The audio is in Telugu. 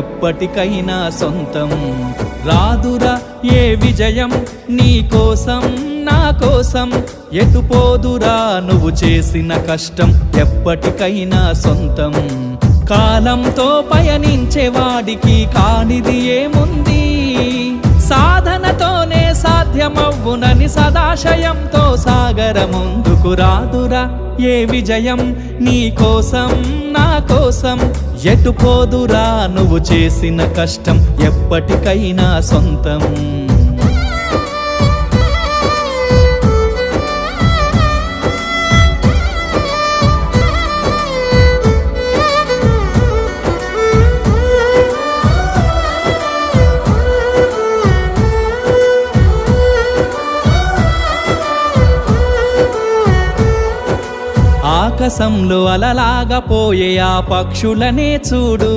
ఎప్పటికైనా సొంతం. రాదురా ఏ విజయం నీ కోసం నా కోసం, ఎటుపోదురా నువ్వు చేసిన కష్టం ఎప్పటికైనా సొంతం. కాలంతో పయనించే వాడికి కానిది ఏముంది, సాధనతోనే సాధ్యమవ్వునని సదాశయంతో సాగర ముందుకు. రాదురా ఏ విజయం నీ కోసం నా కోసం, ఎటుపోదురా నువ్వు చేసిన కష్టం ఎప్పటికైనా సొంతం. ఆకాశంలో అలలాగా పోయే ఆ పక్షులనే చూడు,